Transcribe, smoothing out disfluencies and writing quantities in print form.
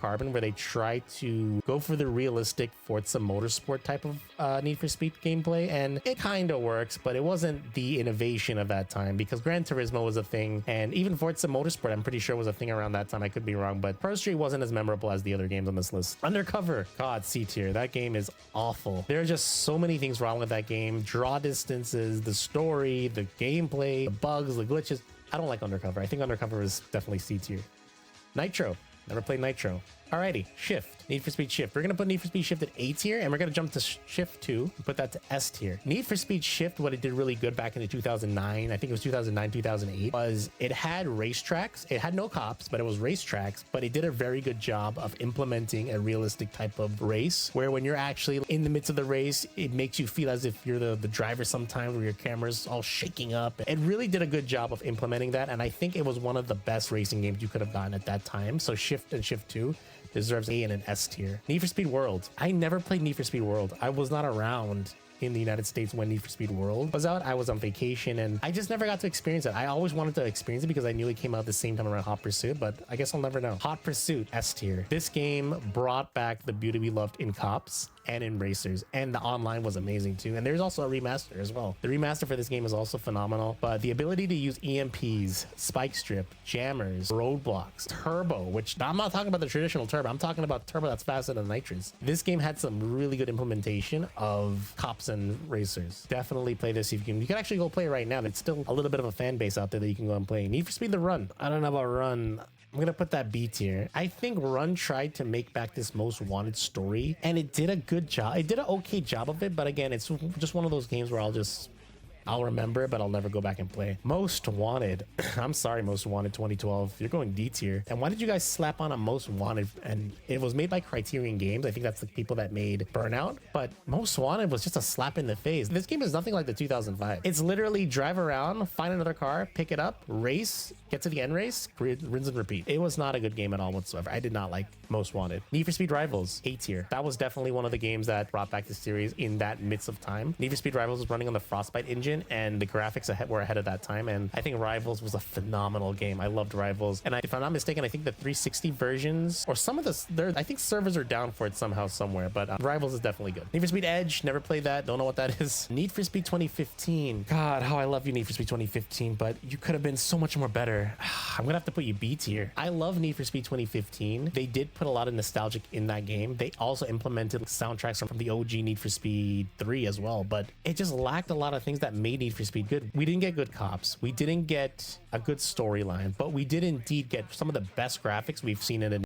Carbon, where they tried to go for the realistic Forza Motorsport type of Need for Speed gameplay, and it kind of works, but it wasn't the innovation of that time, because Gran Turismo was a thing, and even Forza Motorsport I'm pretty sure was a thing around that time. I could be wrong, but Pro Street wasn't as memorable as the other games on this list. Undercover, God, C tier. That game is awful. There are just so many things wrong with that game. Draw distances, the story, the gameplay, the bugs, the glitches. I don't like Undercover. I think Undercover is definitely C tier. Nitro. Never played Nitro. Alrighty, Shift. Need for Speed Shift. We're going to put Need for Speed Shift at A tier, and we're going to jump to Shift 2 and put that to S tier. Need for Speed Shift, what it did really good back in the 2009, I think it was 2009, 2008, was it had racetracks. It had no cops, but it was racetracks, but it did a very good job of implementing a realistic type of race, where when you're actually in the midst of the race, it makes you feel as if you're the driver sometimes, where your camera's all shaking up. It really did a good job of implementing that, and I think it was one of the best racing games you could have gotten at that time. So Shift and Shift 2 deserves A and an S tier. Need for Speed World. I never played Need for Speed World. I was not around in the United States when Need for Speed World was out. I was on vacation and I just never got to experience it. I always wanted to experience it because I knew it came out the same time around Hot Pursuit, but I guess I'll never know. Hot Pursuit, S tier. This game brought back the beauty we loved in cops and in racers, and the online was amazing too. And there's also a remaster as well. The remaster for this game is also phenomenal, but the ability to use EMPs, spike strip, jammers, roadblocks, turbo, which I'm not talking about the traditional turbo, I'm talking about turbo that's faster than nitrous. This game had some really good implementation of cops and racers. Definitely play this if you can actually go play it right now. There's still a little bit of a fan base out there that you can go and play. Need for Speed The Run. I don't know about Run. I'm gonna put that B tier. I think Run tried to make back this Most Wanted story, and it did a good job. It did an okay job of it, but again, it's just one of those games where I'll remember it, but I'll never go back and play. Most Wanted. I'm sorry, Most Wanted 2012. You're going D tier. And why did you guys slap on a Most Wanted? And it was made by Criterion Games. I think that's the people that made Burnout. But Most Wanted was just a slap in the face. This game is nothing like the 2005. It's literally drive around, find another car, pick it up, race, get to the end race, rinse and repeat. It was not a good game at all whatsoever. I did not like Most Wanted. Need for Speed Rivals, A tier. That was definitely one of the games that brought back the series in that midst of time. Need for Speed Rivals was running on the Frostbite engine, and the graphics were ahead of that time, and I think Rivals was a phenomenal game. I loved Rivals, and if I'm not mistaken, I think the 360 versions, or some of I think servers are down for it somehow somewhere, but Rivals is definitely good. Need for Speed Edge, never played that, don't know what that is. Need for Speed 2015. God, how I love you, Need for Speed 2015, but you could have been so much more better. I'm gonna have to put you B tier. I love Need for Speed 2015. They did put a lot of nostalgic in that game. They also implemented soundtracks from the OG Need for Speed 3 as well, but it just lacked a lot of things that made Need for Speed good. We didn't get good cops. We didn't get a good storyline, but we did indeed get some of the best graphics we've seen in